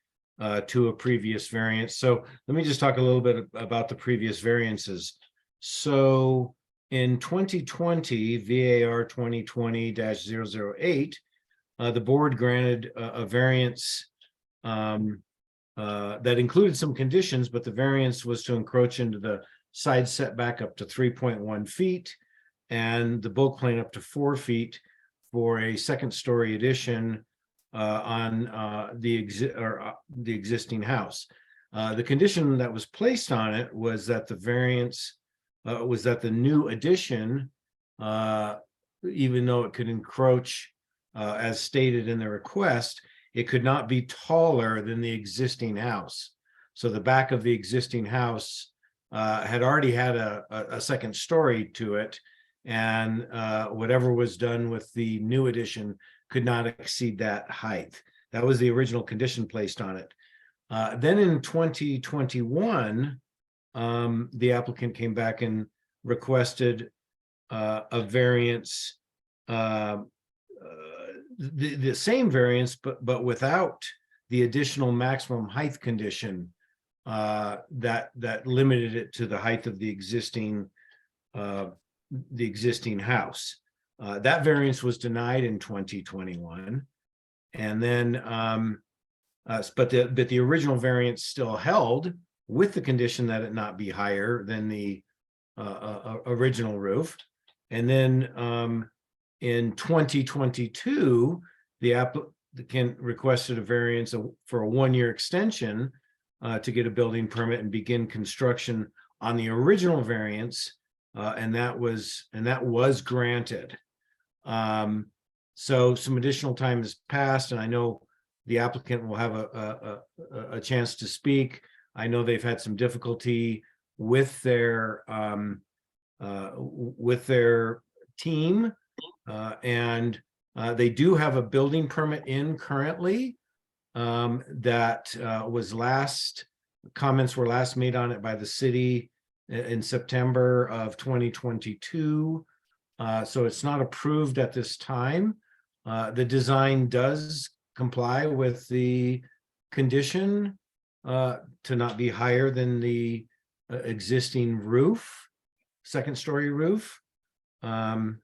to a previous variance. So let me just talk a little bit about the previous variances. So in 2020, VAR 2020-008, the board granted a variance that included some conditions, but the variance was to encroach into the side setback up to 3.1 feet and the bulk plane up to 4 feet for a second-story addition on the existing house. The condition that was placed on it was that the variance was that the new addition, even though it could encroach as stated in the request, it could not be taller than the existing house. So the back of the existing house had already had a second story to it, and whatever was done with the new addition could not exceed that height. That was the original condition placed on it. Then in 2021, the applicant came back and requested a variance, the same variance, but without the additional maximum height condition that limited it to the height of the existing house. That variance was denied in 2021, and then but the original variance still held with the condition that it not be higher than the original roof. And then in 2022, the applicant requested a variance for a one-year extension to get a building permit and begin construction on the original variance, and that was granted. So some additional time has passed, and I know the applicant will have a chance to speak. I know they've had some difficulty with their team, and they do have a building permit in currently that comments were last made on it by the city in September of 2022. So it's not approved at this time. The design does comply with the condition to not be higher than the existing roof, second-story roof. And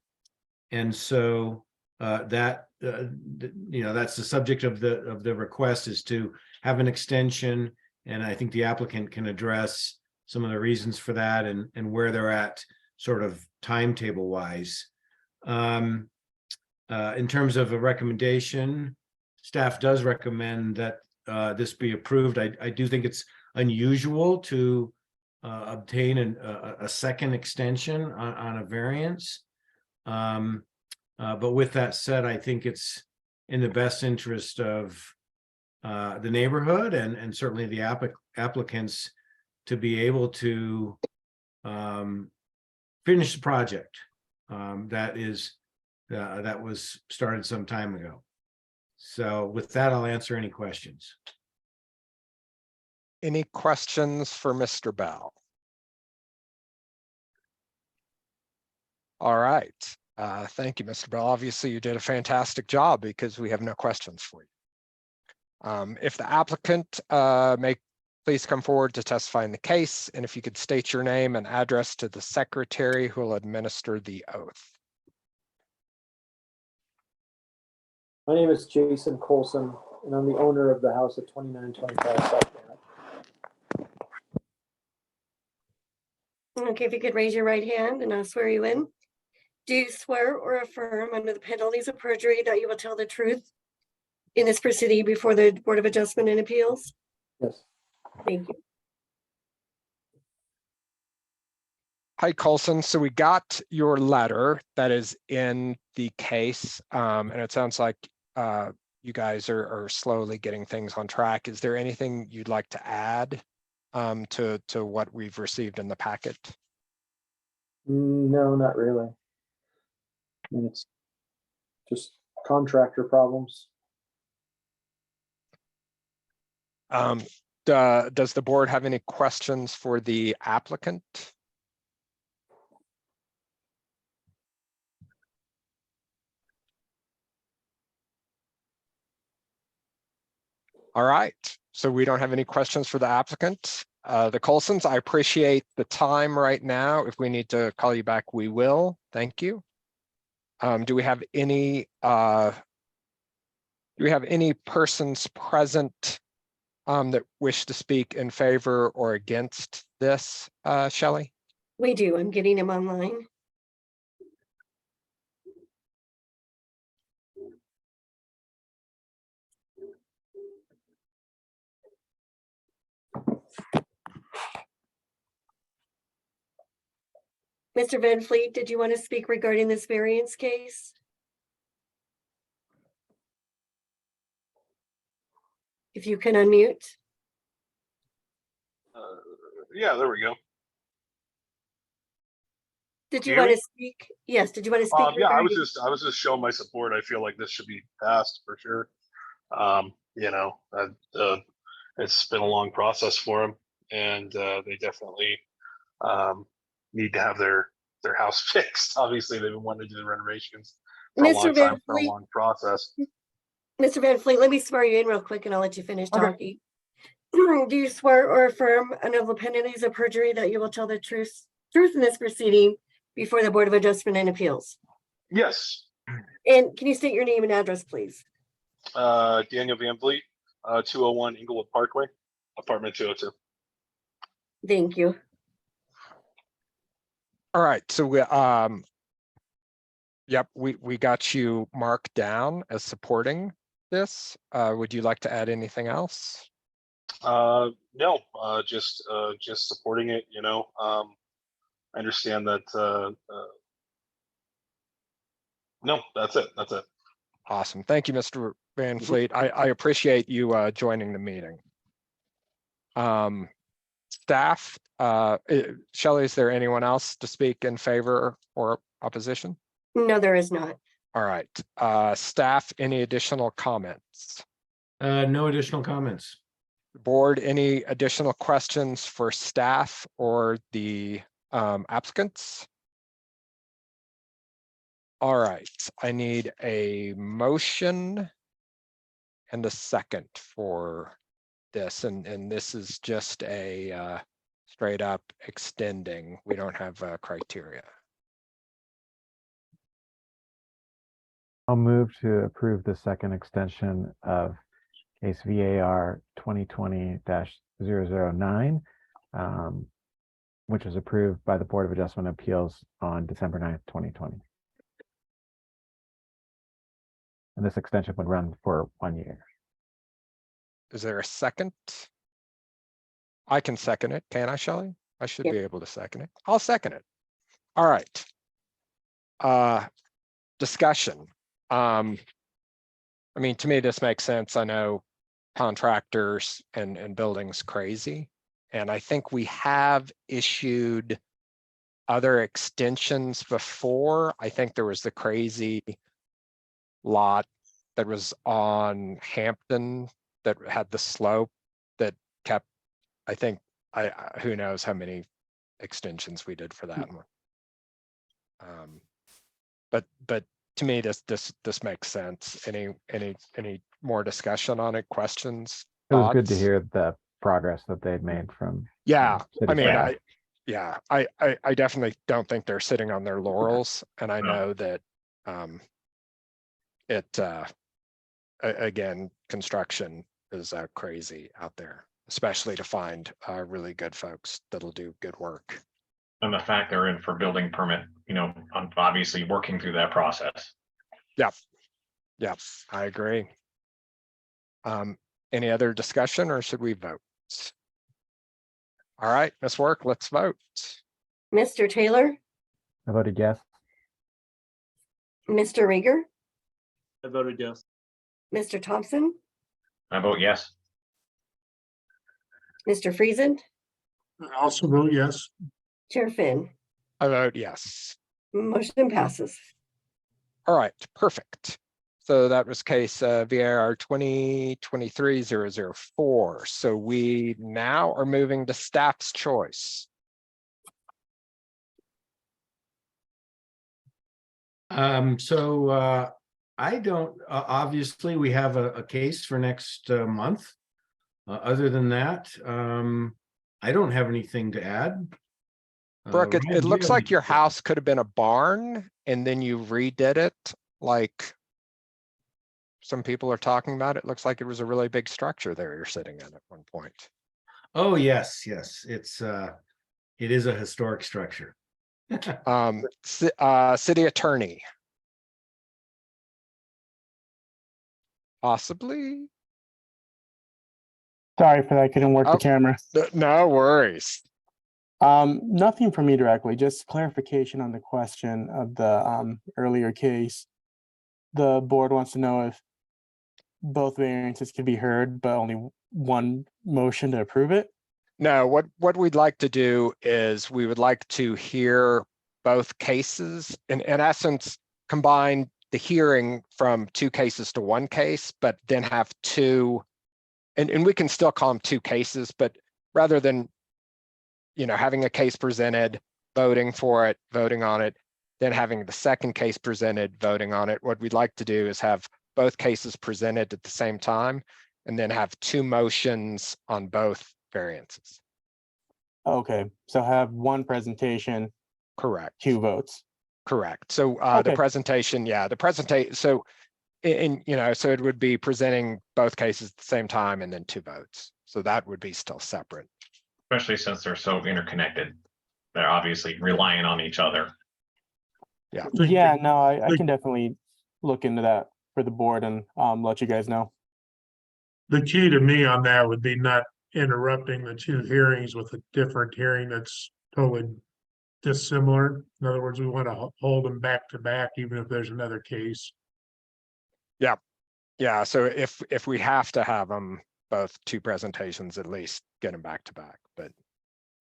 so that's the subject of the request, is to have an extension, and I think the applicant can address some of the reasons for that and where they're at sort of timetable wise. In terms of a recommendation, staff does recommend that this be approved. I do think it's unusual to obtain a second extension on a variance. But with that said, I think it's in the best interest of the neighborhood and certainly the applicants to be able to finish the project that was started some time ago. So with that, I'll answer any questions. Any questions for Mr. Bell? All right. Thank you, Mr. Bell. Obviously, you did a fantastic job because we have no questions for you. If the applicant may please come forward to testify in the case, and if you could state your name and address to the secretary who will administer the oath. My name is Jason Colson, and I'm the owner of the house at 2925 South Lafayette. Okay, if you could raise your right hand and I'll swear you in. Do you swear or affirm under the penalties of perjury that you will tell the truth in this proceeding before the Board of Adjustment and Appeals? Yes. Thank you. Hi, Colson. So we got your letter that is in the case, and it sounds like you guys are slowly getting things on track. Is there anything you'd like to add to what we've received in the packet? No, not really. I mean, it's just contractor problems. Does the board have any questions for the applicant? All right, so we don't have any questions for the applicant. The Colsons, I appreciate the time right now. If we need to call you back, we will. Thank you. Do we have any persons present that wish to speak in favor or against this, Shelley? We do. I'm getting him online. Mr. Van Fleet, did you want to speak regarding this variance case? If you can unmute. Yeah, there we go. Did you Can you want hear to speak? Yes, did you want to speak? Yeah, I regarding- was just showing my support. I feel like this should be passed for sure. You know, it's been a long process for them, and they definitely need to have their house fixed. Obviously, they've been wanting to do the renovations for a Mr. long Van time, for a Fleet. long process. Mr. Van Fleet, let me swear you in real quick and I'll let you finish Okay. talking. Do you swear or affirm under the penalties of perjury that you will tell the truth in this proceeding before the Board of Adjustment and Appeals? Yes, And can you state your name and address, please? Daniel Van Vliet, 201 Englewood Parkway, apartment 202. Thank you. All right, so we got you marked down as supporting this. Would you like to add anything else? No, just supporting it. You know, I understand that. No, that's it. That's it. Awesome. Thank you, Mr. Van Fleet. I appreciate you joining the meeting. Staff, Shelley, is there anyone else to speak in favor or opposition? No, there is not. All right. Staff, any additional comments? No additional comments. Board, any additional questions for staff or the applicants? All right, I need a motion and a second for this, and this is just a straight up extending. We don't have criteria. I'll move to approve the second extension of case VAR 2020-009 which was approved by the Board of Adjustment Appeals on December 9th, 2020. And this extension would run for 1 year. Is there a second? I can second it. Can I, Shelley? I should Yeah. be able to second it. I'll second it. All right. Discussion. I mean, to me, this makes sense. I know contractors and buildings crazy. And I think we have issued other extensions before. I think there was the crazy lot that was on Hampton that had the slope that kept, I think, who knows how many extensions we did for that one. But to me, this makes sense. Any more discussion on it? Questions? It was good to thoughts? hear the progress that they'd made from. Yeah, city I mean, staff. I definitely don't think they're sitting on their laurels, and I No. know that again, construction is crazy out there, especially to find really good folks that'll do good work. And the fact they're in for building permit, obviously working through that process. Yep, I agree. Any other discussion, or should we vote? All right, Ms. Work, let's vote. Mr. Taylor, I voted yes. Mr. Rieger, I voted yes. Mr. Thompson, I vote yes. Mr. Friesen, I also vote yes. Chair Finn. I vote yes. Motion passes. All right, perfect. So that was case VAR 2023-004. So we now are moving to staff's choice. I don't, obviously, we have a case for next month. Other than that, I don't have anything to add. Brooke, Ryan, do it you looks have like any- your house could have been a barn and then you redid it like some people are talking about. It looks like it was a really big structure there you're sitting in at one point. Oh, yes, it is a historic structure. City attorney. Possibly. Sorry for that. I couldn't work Oh. the camera. No worries. Nothing from me directly, just clarification on the question of the earlier case. The board wants to know if both variances can be heard, but only one motion to approve it. No, what we'd like to do is we would like to hear both cases, in essence, combine the hearing from two cases to one case, but then have two, and we can still call them two cases, but rather than, having a case presented, voting for it, voting on it, then having the second case presented, voting on it, what we'd like to do is have both cases presented at the same time, and then have two motions on both variances. Okay, so have one presentation, Correct. two votes. Correct. So the Okay. presentation, so so it would be presenting both cases at the same time and then two votes. So that would be still separate. Especially since they're so interconnected. They're obviously relying on each other. Yeah, no, I can definitely look into that for the board and let you guys know. The key to me on that would be not interrupting the two hearings with a different hearing that's totally dissimilar. In other words, we want to hold them back to back, even if there's another case. Yeah, so if we have to have them both two presentations, at least get them back to back, but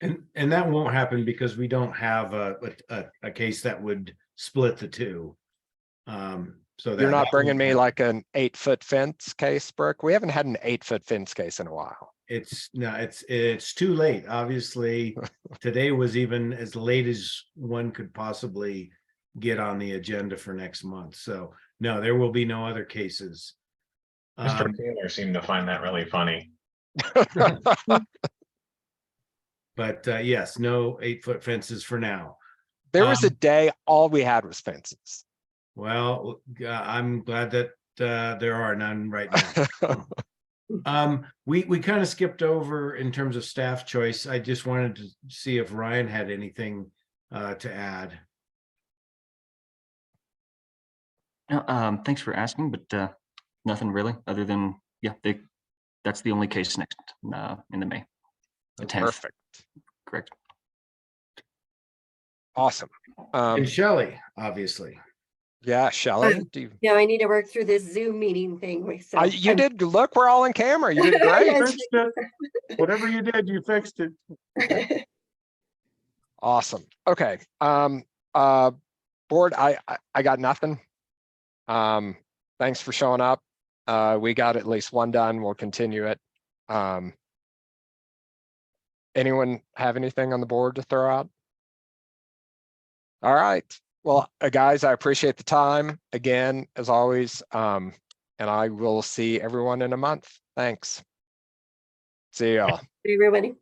And that won't happen because we don't have a case that would split the two. So you're not that bringing won't me happen. like an 8-foot fence case, Brooke. We haven't had an 8-foot fence case in a while. It's too late. Obviously, today was even as late as one could possibly get on the agenda for next month. So no, there will be no other cases. Mr. Taylor seemed to find that really funny. But yes, no 8-foot fences for now. There was a day all we had was fences. Well, I'm glad that there are none right now. We kind of skipped over in terms of staff choice. I just wanted to see if Ryan had anything to add. No, thanks for asking, but nothing really other than, yeah, that's the only case next in the May. The 10th. Perfect. Correct. Awesome. And Shelley, obviously. Yeah, Shelley, do you? Yeah, I need to work through this Zoom meeting thing myself. You did, look, we're all on camera. You did great. Yes. Fixed it. Whatever you did, you fixed it. Awesome. Okay. Board, I got nothing. Thanks for showing up. We got at least one done. We'll continue it. Anyone have anything on the board to throw out? All right. Well, guys, I appreciate the time again, as always. And I will see everyone in a month. Thanks. See y'all. Everybody.